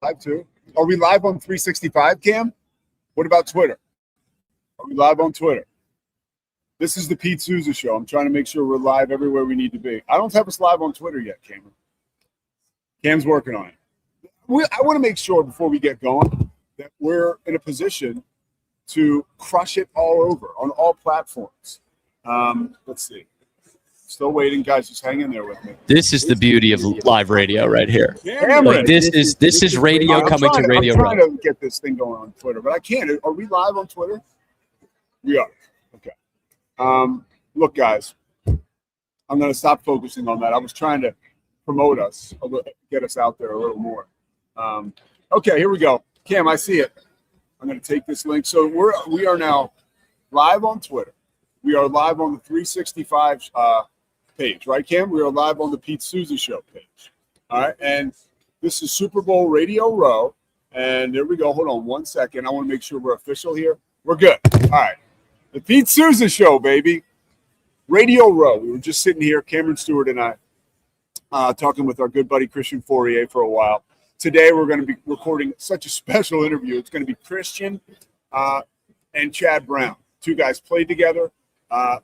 live too. Are we live on 365, Cam? What about Twitter? Are we live on Twitter? This is the Pete Sousa Show. I'm trying to make sure we're live everywhere we need to be. I don't have us live on Twitter yet, Cameron. Cam's working on it. I want to make sure before we get going that we're in a position to crush it all over on all platforms. Let's see. Still waiting, guys. Just hang in there with me. This is the beauty of live radio right here. Cameron, like this is radio coming to radio. I'm trying to get this thing going on Twitter, but I can't. Are we live on Twitter? We are. Okay. Look, guys, I'm going to stop focusing on that. I was trying to promote us, get us out there a little more. Okay, here we go. Cam, I see it. I'm going to take this link. So we are now live on Twitter. We are live on the 365 page, right, Cam? We are live on the Pete Sousa Show page. All right, and this is Super Bowl Radio Row. And there we go. Hold on 1 second. I want to make sure we're official here. We're good. All right. The Pete Sousa Show, baby. Radio Row. We were just sitting here, Cameron Stewart and I, talking with our good buddy Christian Fourier for a while. Today, we're going to be recording such a special interview. It's going to be Christian and Chad Brown. Two guys played together,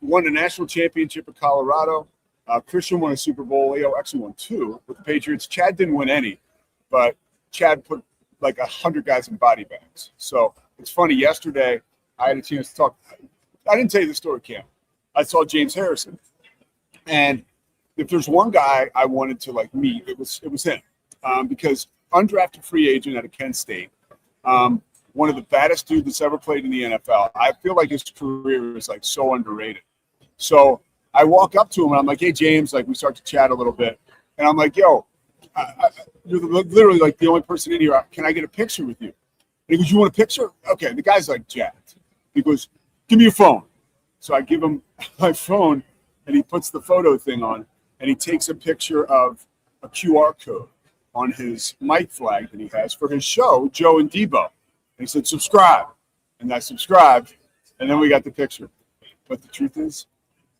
won a national championship in Colorado. Christian won a Super Bowl. Actually won 2 with the Patriots. Chad didn't win any, but Chad put like 100 guys in body bags. So it's funny. Yesterday, I had a chance to talk. I didn't tell you the story, Cam. I saw James Harrison. And if there's one guy I wanted to meet, it was him. Because undrafted free agent out of Kent State, one of the baddest dudes that's ever played in the NFL. I feel like his career is so underrated. So I walk up to him and I'm like, "Hey, James," we start to chat a little bit. And I'm like, "Yo, you're literally the only person in here. Can I get a picture with you?" And he goes, "You want a picture?" Okay. The guy's jacked. He goes, "Give me your phone." So I give him my phone and he puts the photo thing on and he takes a picture of a QR code on his mic flag that he has for his show, Joe and Debo. And he said, "Subscribe." And I subscribed, and then we got the picture. But the truth is,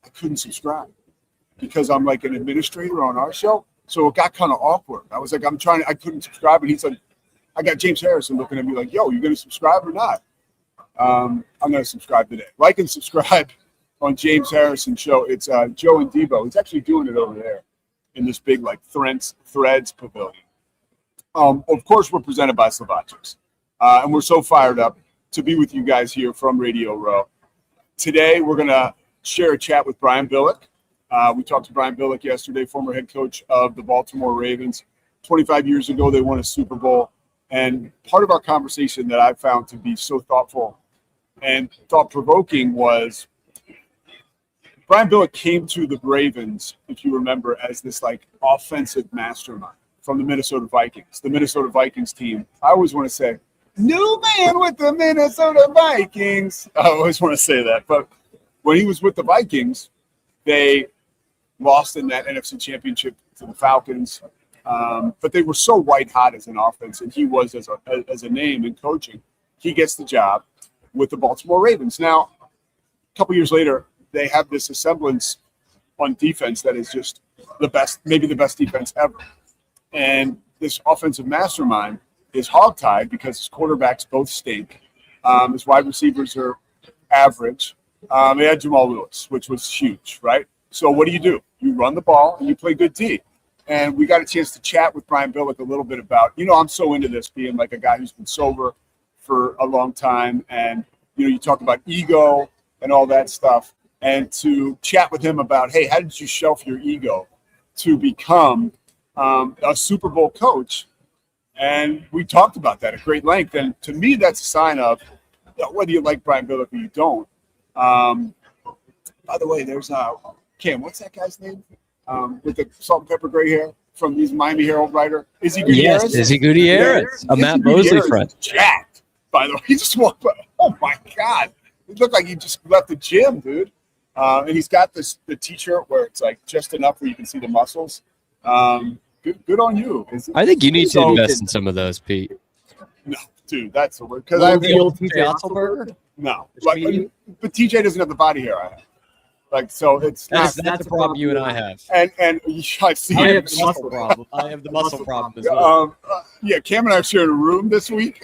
I couldn't subscribe because I'm an administrator on our show. So it got kind of awkward. I was I couldn't subscribe. And he's like, I got James Harrison looking at me like, "Yo, you going to subscribe or not?" I'm going to subscribe today. Like and subscribe on James Harrison's show. It's Joe and Debo. He's actually doing it over there in this big threads pavilion. Of course, we're presented by Slovakians, and we're so fired up to be with you guys here from Radio Row. Today, we're going to share a chat with Brian Billick. We talked to Brian Billick yesterday, former head coach of the Baltimore Ravens. 25 years ago, they won a Super Bowl, and part of our conversation that I found to be so thoughtful and thought-provoking was Brian Billick came to the Ravens, if you remember, as this offensive mastermind from the Minnesota Vikings. The Minnesota Vikings team, I always want to say, "New man with the Minnesota Vikings." I always want to say that. But when he was with the Vikings, they lost in that NFC Championship to the Falcons. But they were so white hot as an offense, and he was as a name in coaching. He gets the job with the Baltimore Ravens. Now, a couple years later, they have this semblance on defense that is just the best, maybe the best defense ever. And this offensive mastermind is hogtied because his quarterbacks both stink. His wide receivers are average. They had Jamal Lewis, which was huge, right? So what do? You run the ball and you play good D. And we got a chance to chat with Brian Billick a little bit about, I'm so into this, being a guy who's been sober for a long time. And, you talk about ego and all that stuff. And to chat with him about, hey, how did you shelf your ego to become a Super Bowl coach? And we talked about that at great length. And to me, that's a sign of whether you like Brian Billick or you don't. By the way, there's Cam, what's that guy's name? With the salt and pepper gray hair from his Miami Herald writer. Izzy Gutierrez? Yes, Izzy Gutierrez. A Matt Mosley friend. Jacked, by the way. He just walked by. Oh, my God. He looked like he just left the gym, dude. And he's got the T-shirt where it's just enough where you can see the muscles. Good on you. I think you need to invest in some of those, Pete. No, dude, that's the word. Because I have the old TJ Otzelberger? No. But TJ doesn't have the body hair I have. Like, so it's That's a problem you and I have. And I see I it. have the muscle problem. I have the muscle problem as well. Yeah, Cam and I shared a room this week.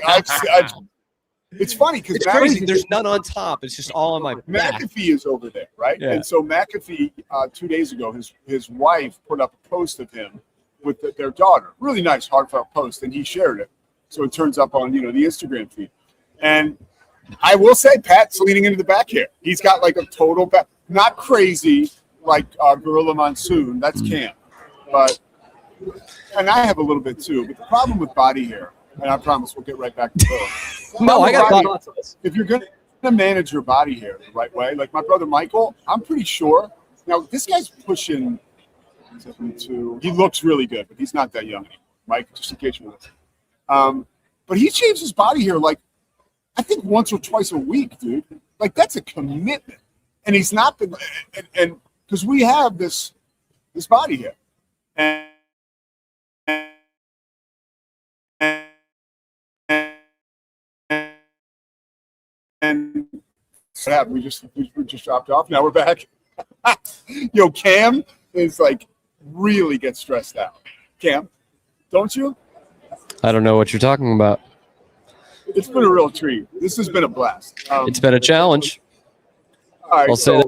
It's funny because It's crazy. There's none on top. It's just all on my back. McAfee is over there, right? Yeah. And so McAfee, 2 days ago, his wife put up a post of him with their daughter. Really nice, heartfelt post, and he shared it. So it turns up on the Instagram feed. And I will say, Pat's leaning into the back here. He's got like a total back, not crazy like Gorilla Monsoon. That's Cam, and I have a little bit too. But the problem with body hair, and I promise we'll get right back to it. No, I got thoughts on this. If you're going to manage your body hair the right way, like my brother Michael, I'm pretty sure. Now this guy's pushing 72. He looks really good, but he's not that young anymore. Mike, just in case you're listening. But he shaves his body hair like I think once or twice a week, dude. Like that's a commitment. And he's not been, and because we have this body hair, and what happened? We just dropped off. Now we're back. Yo, Cam is like really gets stressed out. Cam, don't you? I don't know what you're talking about. It's been a real treat. This has been a blast. It's been a challenge. All right, I'll say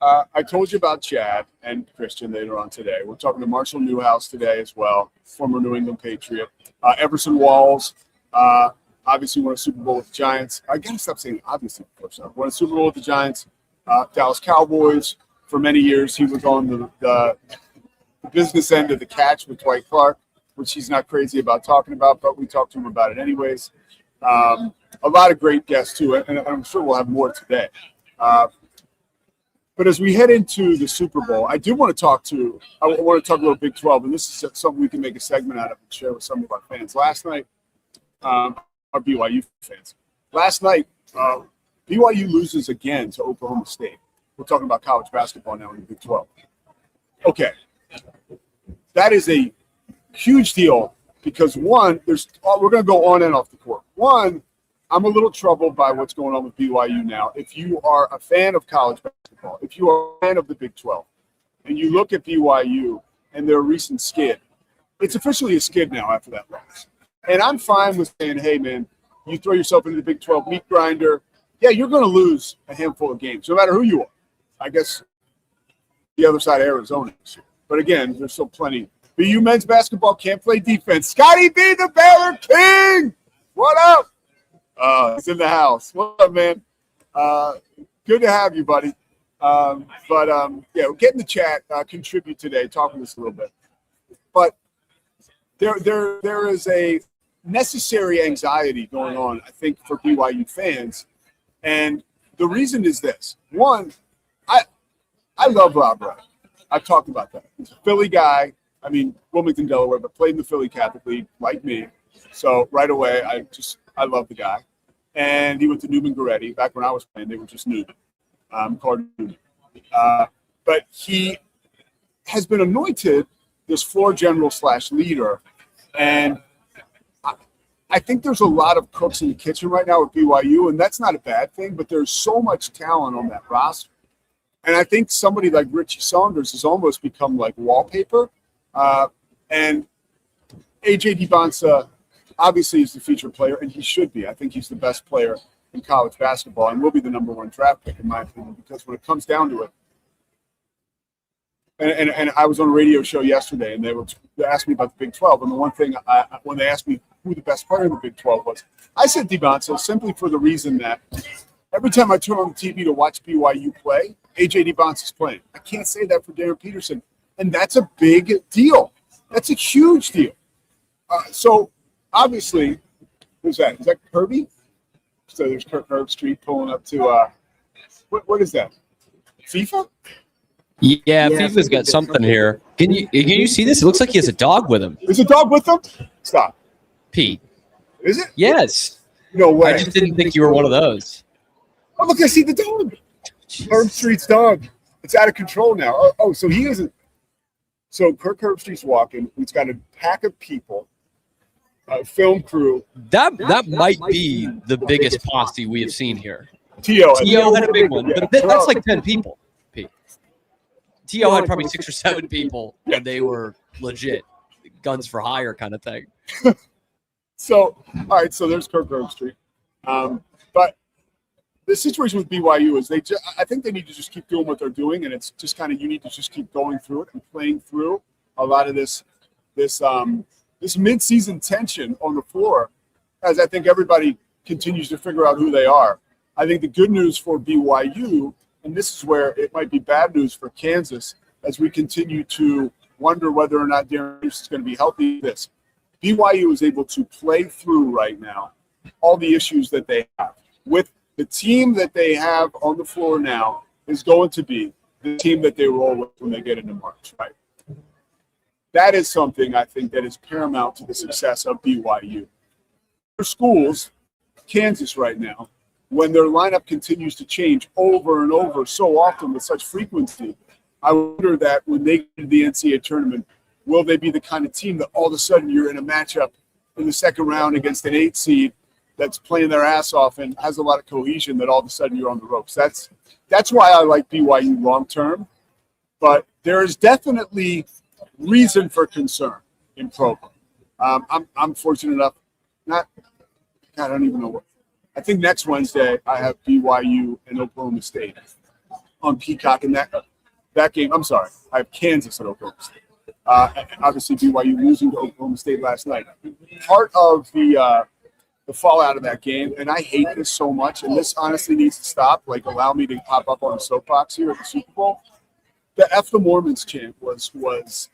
that. I told you about Chad and Christian later on today. We're talking to Marshall Newhouse today as well, former New England Patriot. Everson Walls, obviously won a Super Bowl with the Giants. I got to stop saying obviously first up. Won a Super Bowl with the Giants. Dallas Cowboys for many years. He was on the business end of the catch with Dwight Clark, which he's not crazy about talking about, but we talked to him about it anyways. A lot of great guests too, and I'm sure we'll have more today. But as we head into the Super Bowl, I want to talk a little Big 12, and this is something we can make a segment out of and share with some of our fans. Last night, our BYU fans. Last night, BYU loses again to Oklahoma State. We're talking about college basketball now in the Big 12. Okay, that is a huge deal because one, we're going to go on and off the court. One, I'm a little troubled by what's going on with BYU now. If you are a fan of college basketball, if you are a fan of the Big 12, and you look at BYU and their recent skid, it's officially a skid now after that loss. And I'm fine with saying, hey, man, you throw yourself into the Big 12 meat grinder, yeah, you're going to lose a handful of games, no matter who you are. I guess the other side of Arizona is here. But again, there's still plenty. BU men's basketball can't play defense. Scotty B, the Baylor King! What up? He's in the house. What up, man? Good to have you, buddy. Yeah, get in the chat, contribute today, talk with us a little bit. But there is a necessary anxiety going on, I think, for BYU fans. And the reason is this. One, I love Rob Wright. I've talked about that. He's a Philly guy. I mean, Wilmington, Delaware, but played in the Philly Catholic League like me. So right away, I love the guy. And he went to Newman Goretti. Back when I was playing, they were just Newman. Cardinal Newman. But he has been anointed this floor general / leader. And I think there's a lot of cooks in the kitchen right now with BYU, and that's not a bad thing, but there's so much talent on that roster. And I think somebody like Richie Saunders has almost become like wallpaper. And A.J. DiBonsa obviously is the featured player, and he should be. I think he's the best player in college basketball and will be the #1 draft pick, in my opinion, because when it comes down to it, and I was on a radio show yesterday, and they asked me about the Big 12, and the one thing, when they asked me who the best player in the Big 12 was, I said DiBonsa simply for the reason that every time I turn on the TV to watch BYU play, A.J. DiBonsa's playing. I can't say that for Darren Peterson, and that's a big deal. That's a huge deal. So, obviously, who's that? Is that Kirby? So there's Kirk Herbstreit pulling up to, what is that? FIFA? Yeah, FIFA's got something here. Can you see this? It looks like he has a dog with him. Is a dog with him? Stop. Pete. Is it? Yes. No way. I just didn't think you were one of those. Oh, look, I see the dog. Herbstreit's dog. It's out of control now. Oh, so he isn't. So Kirk Herbstreit's walking. He's got a pack of people, a film crew. That might be the biggest posse we have seen here. T.O. T.O. had a big one, but that's like 10 people, Pete. T.O. had probably 6 or 7 people, and they were legit guns for hire kind of thing. So, all right, so there's Kirk Herbstreit. But the situation with BYU is I think they need to just keep doing what they're doing, and it's just kind of you need to just keep going through it and playing through a lot of this mid-season tension on the floor, as I think everybody continues to figure out who they are. I think the good news for BYU, and this is where it might be bad news for Kansas, as we continue to wonder whether or not Darren Reeves is going to be healthy. BYU is able to play through right now all the issues that they have. With the team that they have on the floor now is going to be the team that they roll with when they get into March, right? That is something I think that is paramount to the success of BYU. For schools, Kansas right now, when their lineup continues to change over and over so often with such frequency, I wonder that when they get to the NCAA tournament, will they be the kind of team that all of a sudden you're in a matchup in the second round against an 8 seed that's playing their ass off and has a lot of cohesion, that all of a sudden you're on the ropes. That's why I like BYU long term. But there is definitely reason for concern in program. I'm fortunate enough, I don't even know what. I think next Wednesday I have BYU and Oklahoma State on Peacock in that game. I'm sorry, I have Kansas at Oklahoma State. Obviously BYU losing to Oklahoma State last night. Part of the fallout of that game, and I hate this so much, and this honestly needs to stop. Like, allow me to pop up on the soapbox here at the Super Bowl. The F the Mormons chant was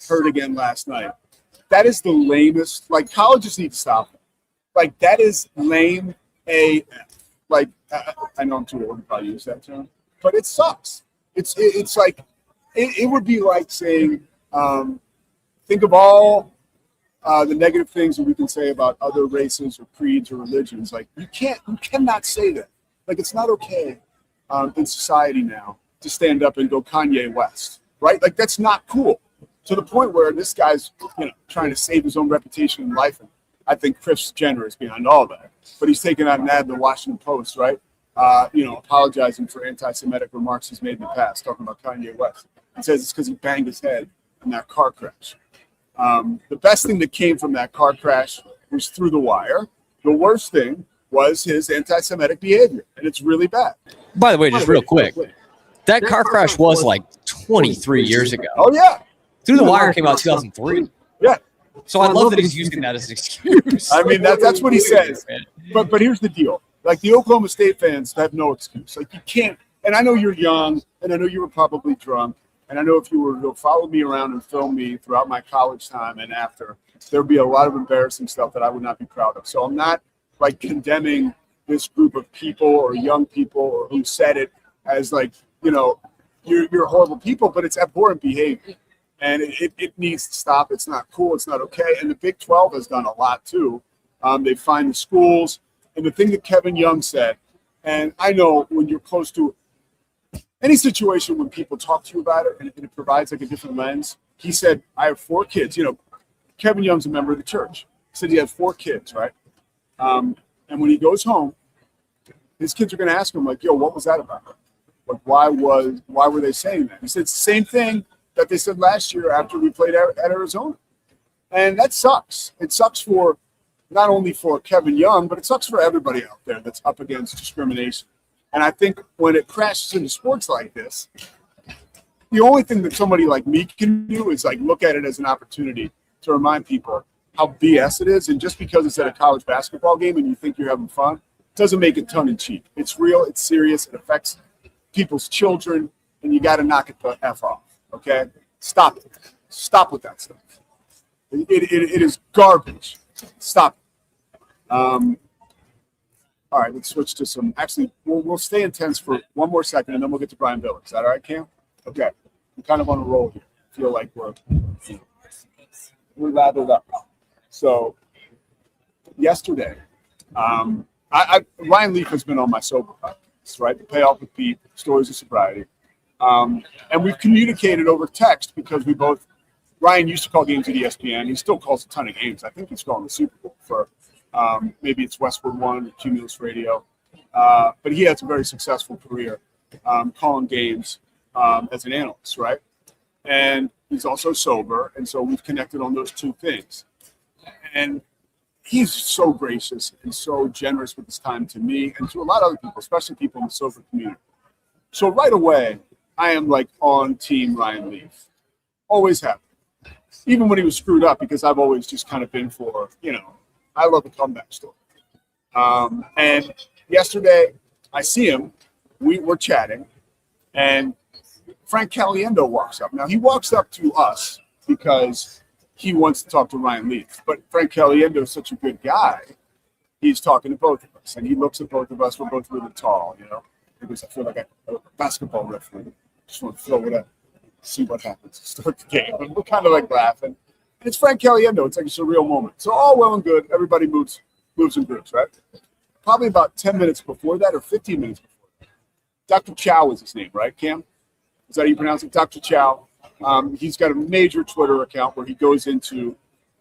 heard again last night. That is the lamest. Like, colleges need to stop it. Like, that is lame AF. Like, I know I'm too old to probably use that term, but it sucks. It's like it would be like saying, think of all the negative things that we can say about other races or creeds or religions. Like, you cannot say that. Like, it's not okay in society now to stand up and go Kanye West, right? Like, that's not cool. To the point where this guy's, trying to save his own reputation in life. And I think Kris Jenner is behind all that. But he's taken out an ad in the Washington Post, right? Apologizing for anti-Semitic remarks he's made in the past, talking about Kanye West. He says it's because he banged his head in that car crash. The best thing that came from that car crash was through the wire. The worst thing was his anti-Semitic behavior, and it's really bad. By the way, just real quick, that car crash was like 23 years ago. Oh, yeah. Through the Wire came out 2003. Yeah. So I love that he's using that as an excuse. I mean, that's what he says. But here's the deal. Like, the Oklahoma State fans have no excuse. Like, you can't. And I know you're young, and I know you were probably drunk. And I know if you were to follow me around and film me throughout my college time and after, there'd be a lot of embarrassing stuff that I would not be proud of. So I'm not, like, condemning this group of people or young people or who said it as, like, you're horrible people, but it's abhorrent behavior. And it needs to stop. It's not cool. It's not okay. And the Big 12 has done a lot, too. They find the schools. And the thing that Kevin Young said, and I know when you're close to any situation when people talk to you about it and it provides like a different lens, he said, I have 4 kids. Kevin Young's a member of the church. He said he had 4 kids, right? And when he goes home, his kids are going to ask him, like, yo, what was that about? Like, why were they saying that? He said it's the same thing that they said last year after we played at Arizona. And that sucks. It sucks for not only for Kevin Young, but it sucks for everybody out there that's up against discrimination. And I think when it crashes into sports like this, the only thing that somebody like me can do is, like, look at it as an opportunity to remind people how BS it is. And just because it's at a college basketball game and you think you're having fun, doesn't make it tongue-in-cheek. It's real. It's serious. It affects people's children, and you got to knock it the F off. Okay? Stop it. Stop with that stuff. It is garbage. Stop it. All right, let's switch to some. Actually, we'll stay intense for one more second, and then we'll get to Brian Billick. Is that all right, Cam? Okay. We're kind of on a roll here. I feel like we're lathered up. So, yesterday, Ryan Leaf has been on my sober podcast, right? The Payoff with Pete, Stories of Sobriety. And we've communicated over text because Ryan used to call games at ESPN. He still calls a ton of games. I think he's calling the Super Bowl for maybe it's Westwood One or Cumulus Radio. But he has a very successful career calling games as an analyst, right? and he's also sober. And so we've connected on those two things. And he's so gracious and so generous with his time to me and to a lot of other people, especially people in the sober community. So right away, I am like on team Ryan Leaf. Always have. Even when he was screwed up, because I've always just kind of been for, I love a comeback story. And yesterday, I see him. We were chatting, and Frank Caliendo walks up. Now, he walks up to us because he wants to talk to Ryan Leaf. But Frank Caliendo is such a good guy. He's talking to both of us, and he looks at both of us. We're both really tall, because I feel like a basketball referee. Just want to throw it up, see what happens, start the game. And we're kind of like laughing. And it's Frank Caliendo. It's like a surreal moment. So all well and good. Everybody moves in groups, right? Probably about 10 minutes before that or 15 minutes before that. Dr. Chow is his name, right, Cam? Is that how you pronounce it? Dr. Chow. He's got a major Twitter account where he goes into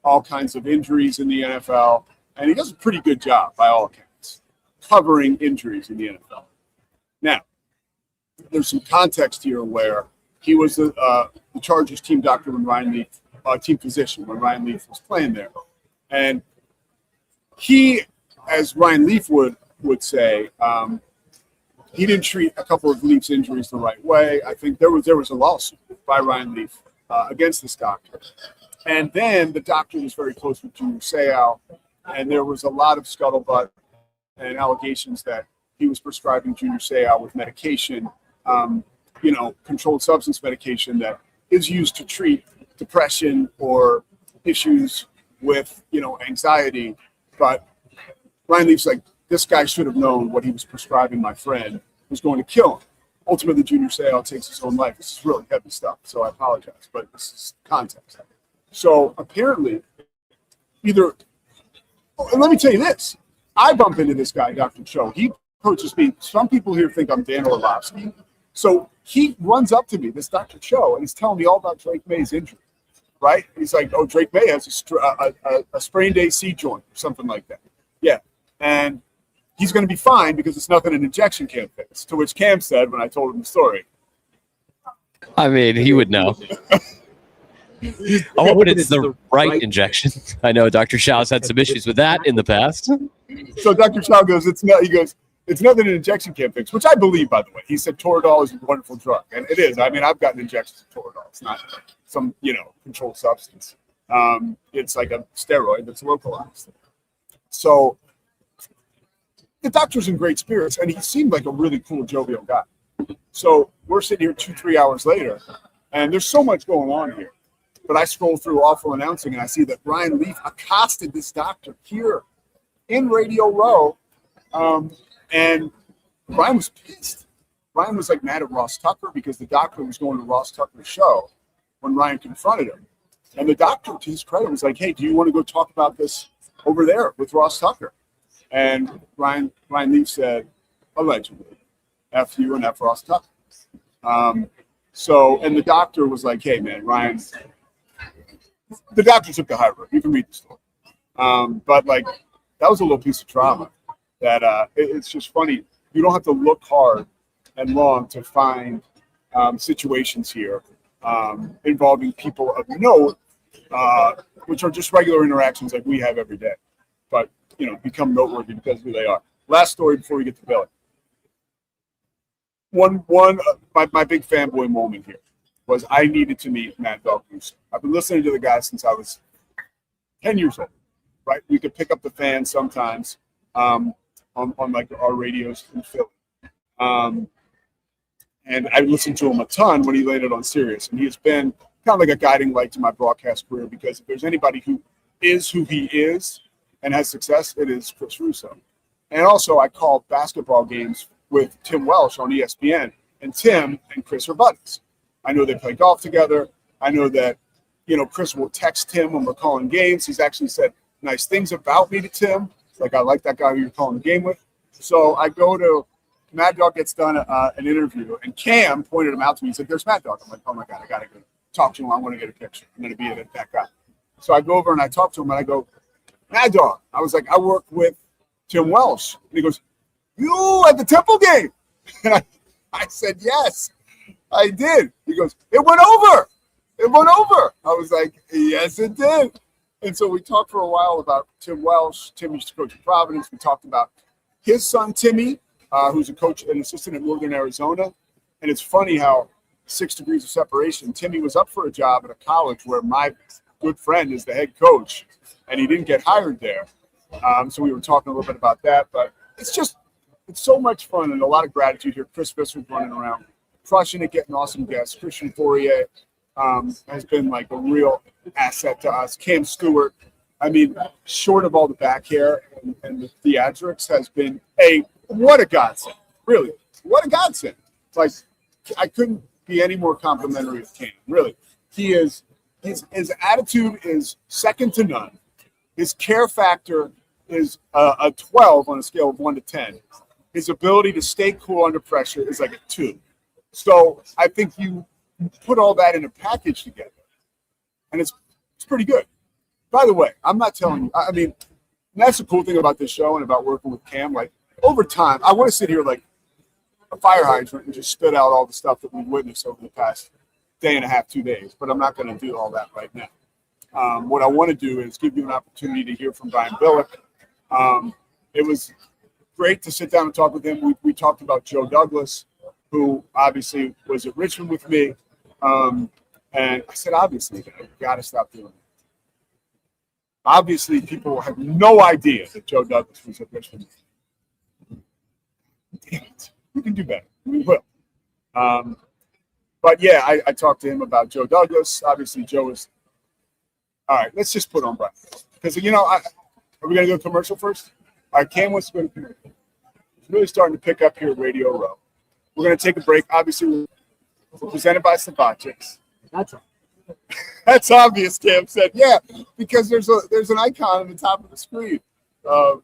all kinds of injuries in the NFL. And he does a pretty good job, by all accounts, covering injuries in the NFL. Now, there's some context here where he was the Chargers team doctor when Ryan Leaf, team physician when Ryan Leaf was playing there. And he, as Ryan Leaf would say, he didn't treat a couple of Leaf's injuries the right way. I think there was a lawsuit by Ryan Leaf against this doctor. And then the doctor was very close with Junior Seau, and there was a lot of scuttlebutt and allegations that he was prescribing Junior Seau with medication, controlled substance medication that is used to treat depression or issues with, anxiety. But Ryan Leaf's like, this guy should have known what he was prescribing my friend was going to kill him. Ultimately, Junior Seau takes his own life. This is really heavy stuff, so I apologize, but this is context. So apparently, and let me tell you this, I bump into this guy, Dr. Cho. He approaches me. Some people here think I'm Dan Orlovsky. So he runs up to me, this Dr. Cho, and he's telling me all about Drake May's injury, right? He's like, oh, Drake May has a sprained AC joint or something like that. Yeah. And he's going to be fine because it's nothing an injection can't fix. To which Cam said when I told him the story. I mean, he would know. I hope it's the right injection. I know Dr. Shaw's had some issues with that in the past. So Dr. Shaw goes, it's nothing an injection can't fix, which I believe, by the way. He said Toradol is a wonderful drug, and it is. I mean, I've gotten injections of Toradol. It's not some, controlled substance. It's like a steroid that's localized. So the doctor's in great spirits, and he seemed like a really cool, jovial guy. So we're sitting here 2-3 hours later, and there's so much going on here. But I scroll through Awful Announcing, and I see that Ryan Leaf accosted this doctor here in Radio Row, and Ryan was pissed. Ryan was like mad at Ross Tucker because the doctor was going to Ross Tucker's show when Ryan confronted him. And the doctor, to his credit, was like, hey, do you want to go talk about this over there with Ross Tucker? And Ryan Leaf said, allegedly, F you and F Ross Tucker. And the doctor was like, hey, man, Ryan, the doctor took the high road. You can read the story. But like, that was a little piece of trauma that it's just funny. You don't have to look hard and long to find situations here involving people of note, which are just regular interactions like we have every day, but become noteworthy because of who they are. Last story before we get to Billy. My big fanboy moment here was I needed to meet Mad Dog Sousa. I've been listening to the guy since I was 10 years old, right? We could pick up the fan sometimes on like our radios in Philly. And I listened to him a ton when he landed on Sirius. And he has been kind of like a guiding light to my broadcast career because if there's anybody who is who he is and has success, it is Chris Russo. And also I call basketball games with Tim Welsh on ESPN, and Tim and Chris are buddies. I know they play golf together. I know that, Chris will text Tim when we're calling games. He's actually said nice things about me to Tim. Like, I like that guy who you're calling the game with. So I go to Mad Dog gets done an interview, and Cam pointed him out to me. He said, there's Mad Dog. I'm like, oh, my God, I got to go talk to him. I want to get a picture. I'm going to be that guy. So I go over and I talk to him, and I go, Mad Dog. I was like, I work with Tim Welsh. And he goes, you at the Temple game? And I said, yes, I did. He goes, it went over. It went over. I was like, yes, it did. And so we talked for a while about Tim Welsh. Tim used to coach at Providence. We talked about his son, Timmy, who's a coach and assistant at Northern Arizona. And it's funny how 6 degrees of separation. Timmy was up for a job at a college where my good friend is the head coach, and he didn't get hired there. So we were talking a little bit about that. But it's so much fun and a lot of gratitude here. Chris Visser's running around, crushing it, getting awesome guests. Christian Fourier has been like a real asset to us. Cam Stewart, I mean, short of all the back hair and the theatrics, has been what a godsend. Really, what a godsend. It's like, I couldn't be any more complimentary of Cam. Really, his attitude is second to none. His care factor is a 12 on a scale of 1 to 10. His ability to stay cool under pressure is like a 2. So I think you put all that in a package together, and it's pretty good. By the way, I'm not telling you. I mean, that's the cool thing about this show and about working with Cam. Like, over time, I want to sit here like a fire hydrant and just spit out all the stuff that we've witnessed over the past day and a half, 2 days. But I'm not going to do all that right now. What I want to do is give you an opportunity to hear from Brian Billick. It was great to sit down and talk with him. We talked about Joe Douglas, who obviously was at Richmond with me. And I said, obviously, you got to stop doing it. Obviously, people have no idea that Joe Douglas was at Richmond. Damn it. We can do better. We will. But yeah, I talked to him about Joe Douglas. Obviously, Joe is. All right, let's just put on Brian. Because, are we going to go commercial first? All right, Cam wants to go to commercial. It's really starting to pick up here at Radio Row. We're going to take a break. Obviously, we're presented by Savatics. That's right. That's obvious, Cam said. Yeah, because there's an icon on the top of the screen. We're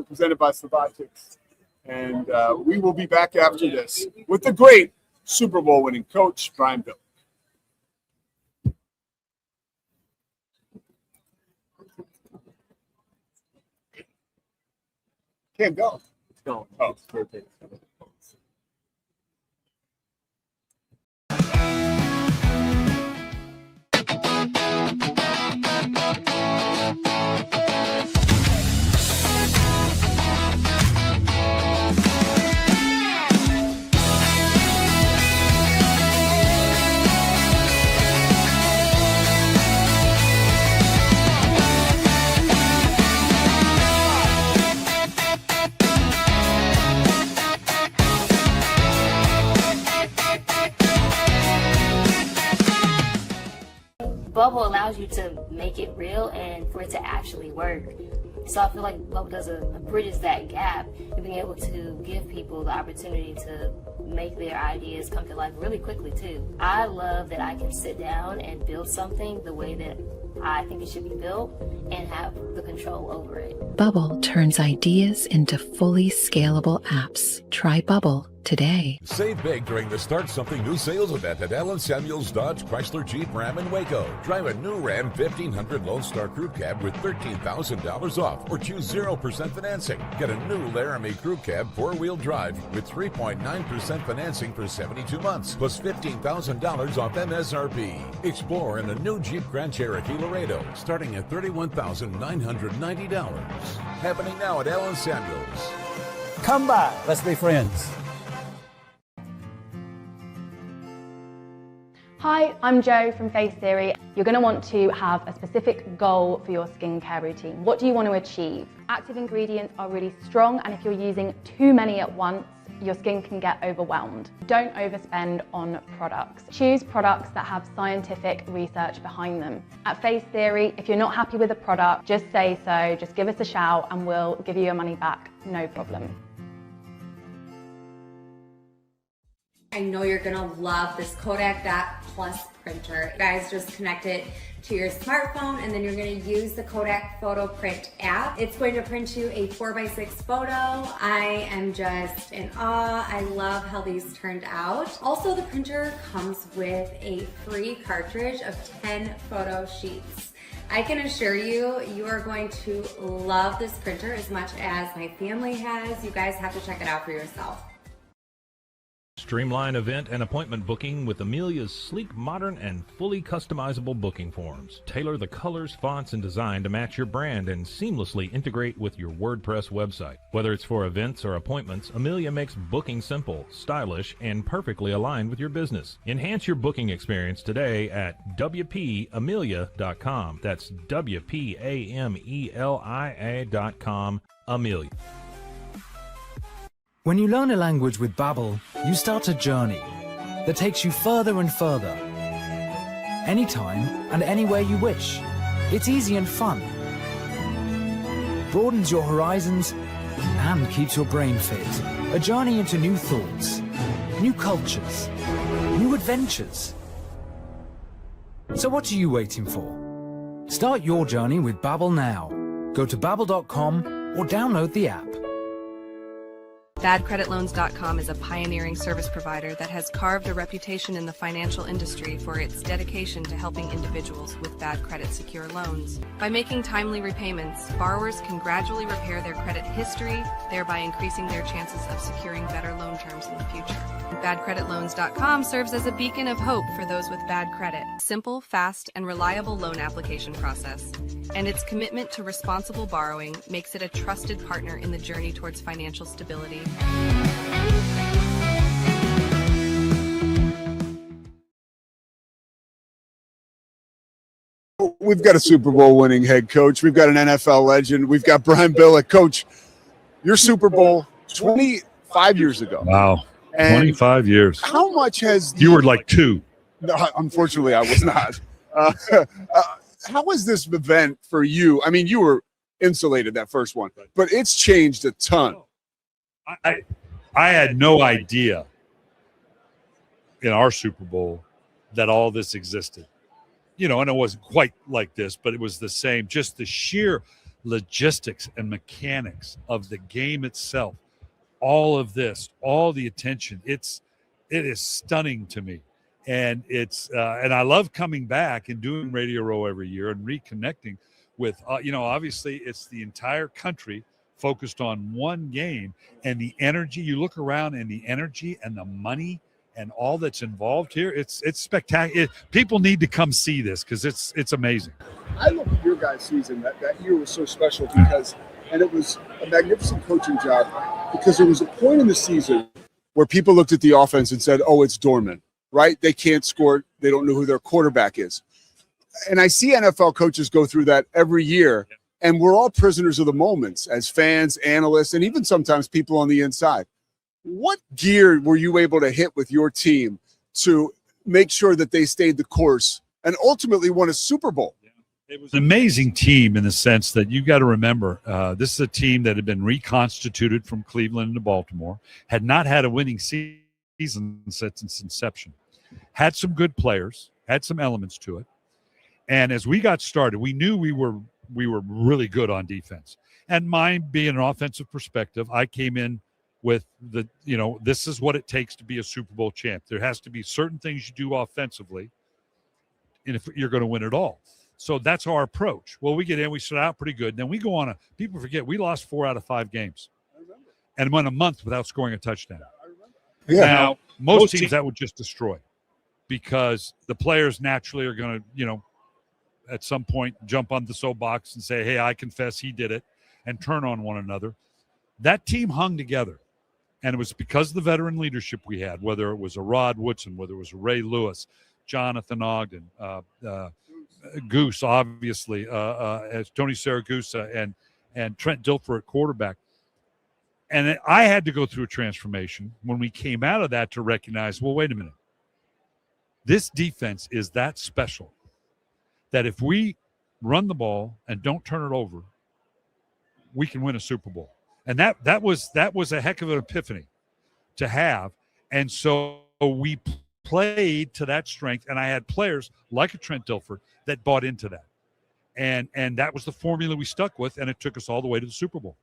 presented by Savatics. And we will be back after this with the great Super Bowl winning coach, Brian Billick. Can't go. No. Oh, perfect. Bubble allows you to make it real and for it to actually work. So I feel like Bubble bridges that gap and being able to give people the opportunity to make their ideas come to life really quickly too. I love that I can sit down and build something the way that I think it should be built and have the control over it. Bubble turns ideas into fully scalable apps. Try Bubble today. Save big during the Start Something New sales event at Allen Samuels Dodge Chrysler Jeep Ram in Waco. Drive a new Ram 1500 Lone Star Crew Cab with $13,000 off or choose 0% financing. Get a new Laramie Crew Cab 4-wheel drive with 3.9% financing for 72 months plus $15,000 off MSRP. Explore in a new Jeep Grand Cherokee Laredo starting at $31,990. Happening now at Allen Samuels. Come by. Let's be friends. Hi, I'm Jo from Face Theory. You're going to want to have a specific goal for your skincare routine. What do you want to achieve? Active ingredients are really strong, and if you're using too many at once, your skin can get overwhelmed. Don't overspend on products. Choose products that have scientific research behind them. At Face Theory, if you're not happy with a product, just say so, just give us a shout and we'll give you your money back, no problem. I know you're gonna love this Kodak Dot Plus printer. You guys just connect it to your smartphone and then you're gonna use the Kodak Photo Print app. It's going to print you a 4x6 photo. I am just in awe. I love how these turned out. Also, the printer comes with a free cartridge of 10 photo sheets. I can assure you, you are going to love this printer as much as my family has. You guys have to check it out for yourself. Streamline event and appointment booking with Amelia's sleek, modern, and fully customizable booking forms. Tailor the colors, fonts, and design to match your brand and seamlessly integrate with your WordPress website. Whether it's for events or appointments, Amelia makes booking simple, stylish, and perfectly aligned with your business. Enhance your booking experience today at WPAmelia.com. That's WPAMELIA.com. Amelia. When you learn a language with Babbel, you start a journey that takes you further and further. Anytime and anywhere you wish. It's easy and fun. Broadens your horizons and keeps your brain fit. A journey into new thoughts, new cultures, new adventures. So what are you waiting for? Start your journey with Babbel now. Go to babbel.com or download the app. BadCreditLoans.com is a pioneering service provider that has carved a reputation in the financial industry for its dedication to helping individuals with bad credit secure loans. By making timely repayments, borrowers can gradually repair their credit history, thereby increasing their chances of securing better loan terms in the future. BadCreditLoans.com serves as a beacon of hope for those with bad credit. Simple, fast, and reliable loan application process. And its commitment to responsible borrowing makes it a trusted partner in the journey towards financial stability. We've got a Super Bowl winning head coach. We've got an NFL legend. We've got Brian Billick. Coach, your Super Bowl 25 years ago. Wow. And 25 years. How much has you were like 2? No, unfortunately, I was not. How was this event for you? I mean, you were insulated that first one, but it's changed a ton. I had no idea in our Super Bowl that all this existed. You know, and it wasn't quite like this, but it was the same. Just the sheer logistics and mechanics of the game itself. All of this, all the attention. It is stunning to me. And it's and I love coming back and doing Radio Row every year and reconnecting with, obviously it's the entire country focused on one game, and the energy, you look around and the energy and the money and all that's involved here, it's spectacular. People need to come see this because it's amazing. I look at your guys' season. That year was so special because, and it was a magnificent coaching job because there was a point in the season where people looked at the offense and said, oh, it's dormant, right? They can't score. They don't know who their quarterback is. And I see NFL coaches go through that every year, and we're all prisoners of the moments as fans, analysts, and even sometimes people on the inside. What gear were you able to hit with your team to make sure that they stayed the course and ultimately won a Super Bowl? It was an amazing team in the sense that you got to remember, this is a team that had been reconstituted from Cleveland to Baltimore, had not had a winning season since its inception, had some good players, had some elements to it. And as we got started, we knew we were really good on defense. And mine being an offensive perspective, I came in with this is what it takes to be a Super Bowl champ. There has to be certain things you do offensively, and if you're going to win it all. So that's our approach. Well, we get in, we start out pretty good. Then we go on people forget, we lost 4 out of 5 games and went a month without scoring a touchdown. Yeah. Now, most teams that would just destroy because the players naturally are going to, at some point jump on the soapbox and say, hey, I confess he did it, and turn on one another. That team hung together. And it was because of the veteran leadership we had, whether it was a Rod Woodson, whether it was a Ray Lewis, Jonathan Ogden, Goose, obviously, as Tony Saragusa and Trent Dilfer at quarterback. And I had to go through a transformation when we came out of that to recognize, well, wait a minute. This defense is that special that if we run the ball and don't turn it over, we can win a Super Bowl. And that was a heck of an epiphany to have. And so we played to that strength, and I had players like a Trent Dilfer that bought into that. And that was the formula we stuck with, and it took us all the way to the Super Bowl.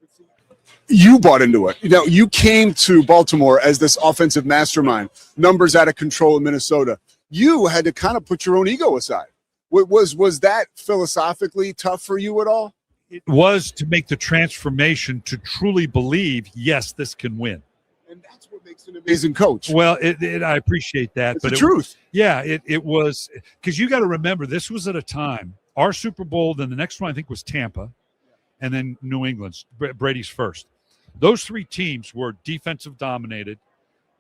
You bought into it. You came to Baltimore as this offensive mastermind, numbers out of control in Minnesota. You had to kind of put your own ego aside. Was that philosophically tough for you at all? It was to make the transformation to truly believe, yes, this can win. And that's what makes an amazing coach. Well, I appreciate that. It's but the truth. It was because you got to remember this was at a time, our Super Bowl, then the next one I think was Tampa, and then New England's, Brady's first. Those three teams were defensive dominated.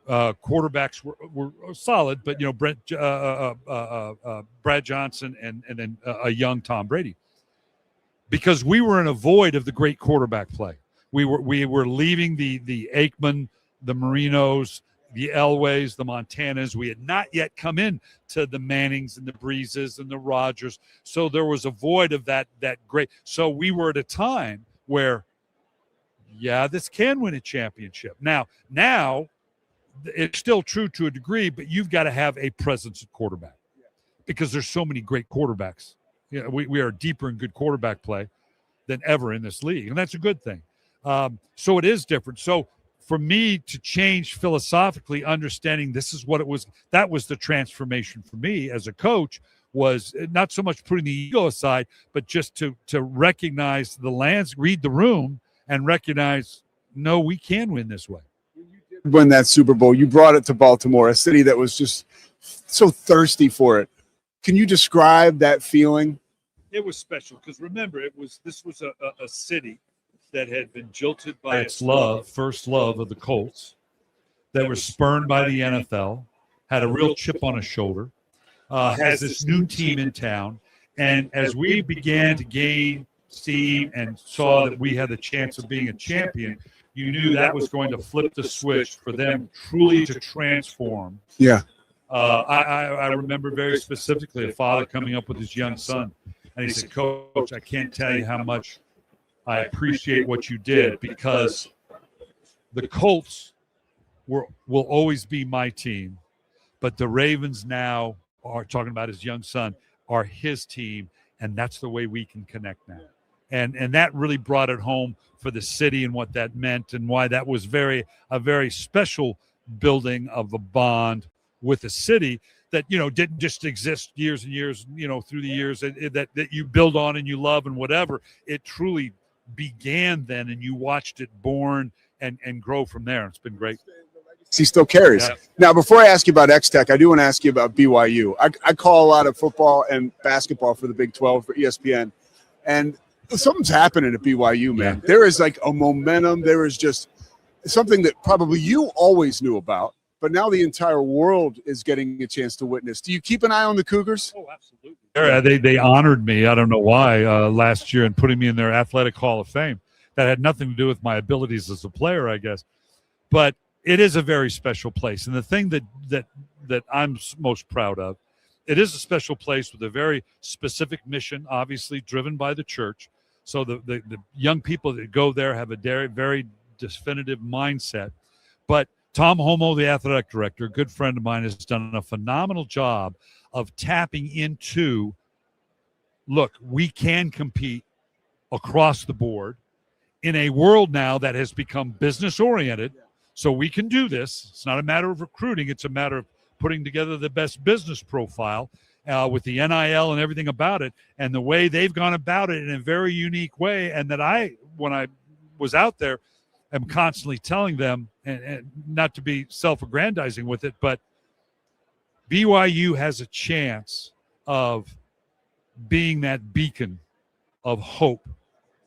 Quarterbacks were solid, but Brad Johnson and then a young Tom Brady. Because we were in a void of the great quarterback play. We were leaving the Aikman, the Marinos, the Elways, the Montanas. We had not yet come in to the Mannings and the Breezes and the Rodgers. So there was a void of that great. So we were at a time where, this can win a championship. Now it's still true to a degree, but you've got to have a presence at quarterback because there's so many great quarterbacks. We are deeper in good quarterback play than ever in this league, and that's a good thing. So it is different. So for me to change philosophically, understanding this is what it was, that was the transformation for me as a coach, was not so much putting the ego aside, but just to recognize the lands, read the room, and recognize, no, we can win this way. Win that Super Bowl, you brought it to Baltimore, a city that was just so thirsty for it. Can you describe that feeling? It was special because remember, this was a city that had been jilted by its first love of the Colts, that was spurned by the NFL, had a real chip on his shoulder, has this new team in town, and as we began to gain steam and saw that we had the chance of being a champion, you knew that was going to flip the switch for them truly to transform. Yeah. I remember very specifically a father coming up with his young son, and he said, "Coach, I can't tell you how much I appreciate what you did, because the Colts will always be my team, but the Ravens now," are talking about his young son, "are his team, and that's the way we can connect now." And that really brought it home for the city and what that meant and why that was a very special building of a bond with a city that, didn't just exist years and years, through the years that you build on and you love and whatever. It truly began then, and you watched it born and grow from there. It's been great. He still carries. Yeah. Now, before I ask you about X-Tech, I do want to ask you about BYU. I call a lot of football and basketball for the Big 12 for ESPN, and something's happening at BYU, man. Yeah. There is like a momentum. There is just something that probably you always knew about, but now the entire world is getting a chance to witness. Do you keep an eye on the Cougars? Oh, absolutely. They honored me, I don't know why, last year, in putting me in their Athletic Hall of Fame. That had nothing to do with my abilities as a player, I guess. But it is a very special place. And the thing that I'm most proud of, it is a special place with a very specific mission, obviously driven by the church. So the young people that go there have a very, very definitive mindset. But Tom Homo, the athletic director, a good friend of mine, has done a phenomenal job of tapping into, look, we can compete across the board in a world now that has become business-oriented. So we can do this. It's not a matter of recruiting. It's a matter of putting together the best business profile with the NIL and everything about it, and the way they've gone about it in a very unique way. And that when I was out there, am constantly telling them, and not to be self-aggrandizing with it, but BYU has a chance of being that beacon of hope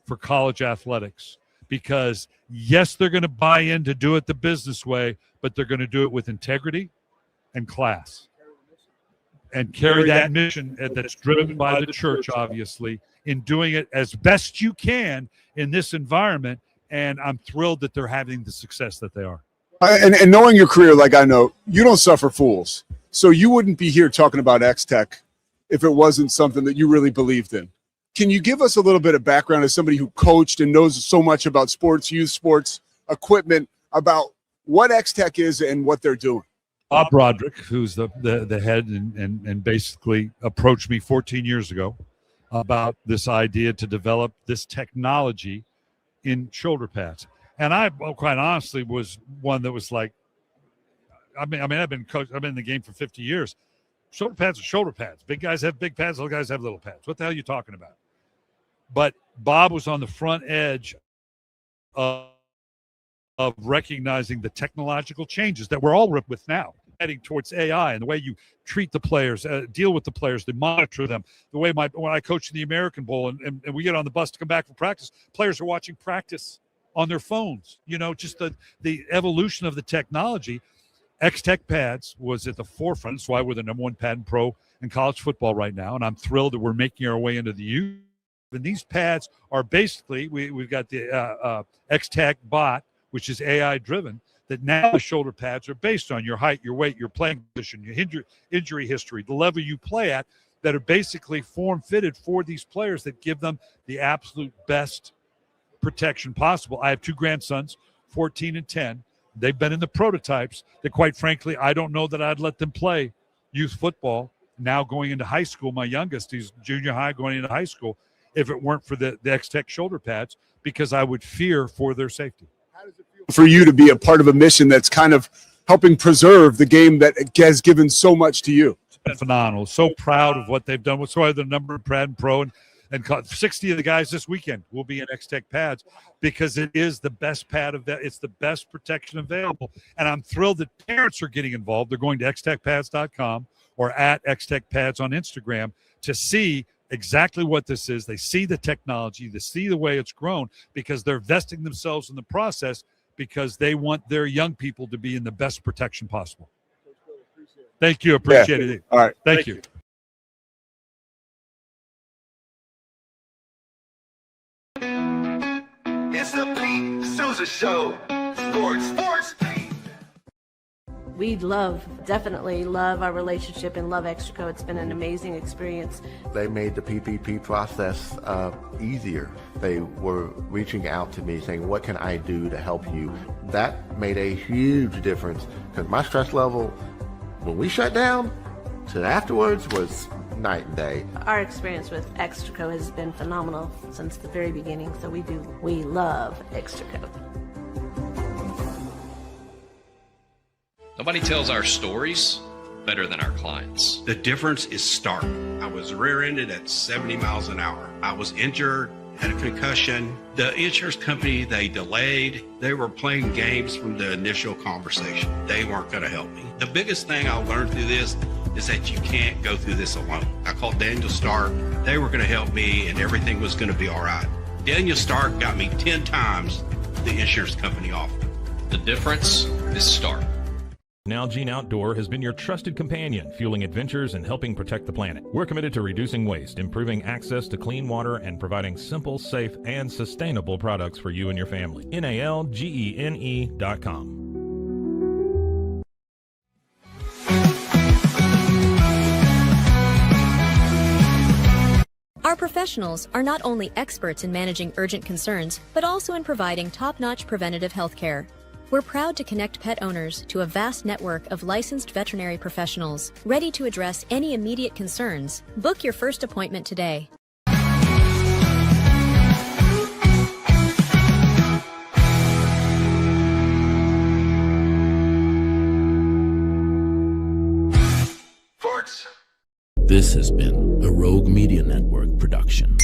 for college athletics, because yes, they're going to buy in to do it the business way, but they're going to do it with integrity and class, and carry that mission that's driven by the church, obviously, in doing it as best you can in this environment. And I'm thrilled that they're having the success that they are. And knowing your career, like I know, you don't suffer fools. So you wouldn't be here talking about X-Tech if it wasn't something that you really believed in. Can you give us a little bit of background as somebody who coached and knows so much about sports, youth sports, equipment, about what X-Tech is and what they're doing? Bob Broderick, who's the head and basically approached me 14 years ago about this idea to develop this technology in shoulder pads. And I, quite honestly, was one that was like, I've been in the game for 50 years. Shoulder pads are shoulder pads. Big guys have big pads, little guys have little pads. What the hell are you talking about? But Bob was on the front edge of of recognizing the technological changes that we're all with now, heading towards AI and the way you treat the players, deal with the players, they monitor them. The way when I coach in the American Bowl and we get on the bus to come back from practice, players are watching practice on their phones. You know, just the evolution of the technology. X-Tech pads was at the forefront. That's why we're the #1 pad in pro in college football right now, and I'm thrilled that we're making our way into the youth. And these pads are basically, we've got the X-Tech bot, which is AI-driven, that now the shoulder pads are based on your height, your weight, your playing position, your injury history, the level you play at, that are basically form-fitted for these players that give them the absolute best protection possible. I have 2 grandsons, 14 and 10. They've been in the prototypes that, quite frankly, I don't know that I'd let them play youth football now going into high school. My youngest, he's junior high going into high school, if it weren't for the X-Tech shoulder pads, because I would fear for their safety. How does it feel for you to be a part of a mission that's kind of helping preserve the game that has given so much to you? It's been phenomenal. So proud of what they've done. What's why the number of pad and pro, and 60 of the guys this weekend will be in X-Tech pads, because it is the best pad of that. It's the best protection available. And I'm thrilled that parents are getting involved. They're going to xtechpads.com or at X-Tech pads on Instagram to see exactly what this is. They see the technology, they see the way it's grown, because they're vesting themselves in the process, because they want their young people to be in the best protection possible. Thank you. Appreciate it. All right. Thank you. It's the Sousa Show. Sports. We definitely love our relationship and love Extraco. It's been an amazing experience. They made the PPP process easier. They were reaching out to me saying, what can I do to help you? That made a huge difference, because my stress level when we shut down to afterwards was night and day. Our experience with Extraco has been phenomenal since the very beginning, so we love Extraco. Nobody tells our stories better than our clients. The difference is stark. I was rear-ended at 70 miles an hour. I was injured, had a concussion. The insurance company, they delayed. They were playing games from the initial conversation. They weren't going to help me. The biggest thing I learned through this is that you can't go through this alone. I called Daniel Stark. They were going to help me, and everything was going to be all right. Daniel Stark got me 10 times the insurance company offered. The difference is stark. Nalgene Outdoor has been your trusted companion, fueling adventures and helping protect the planet. We're committed to reducing waste, improving access to clean water, and providing simple, safe, and sustainable products for you and your family. NALGENE.com. Our professionals are not only experts in managing urgent concerns, but also in providing top-notch preventative health care. We're proud to connect pet owners to a vast network of licensed veterinary professionals, ready to address any immediate concerns. Book your first appointment today. Sports. This has been a Rogue Media Network production.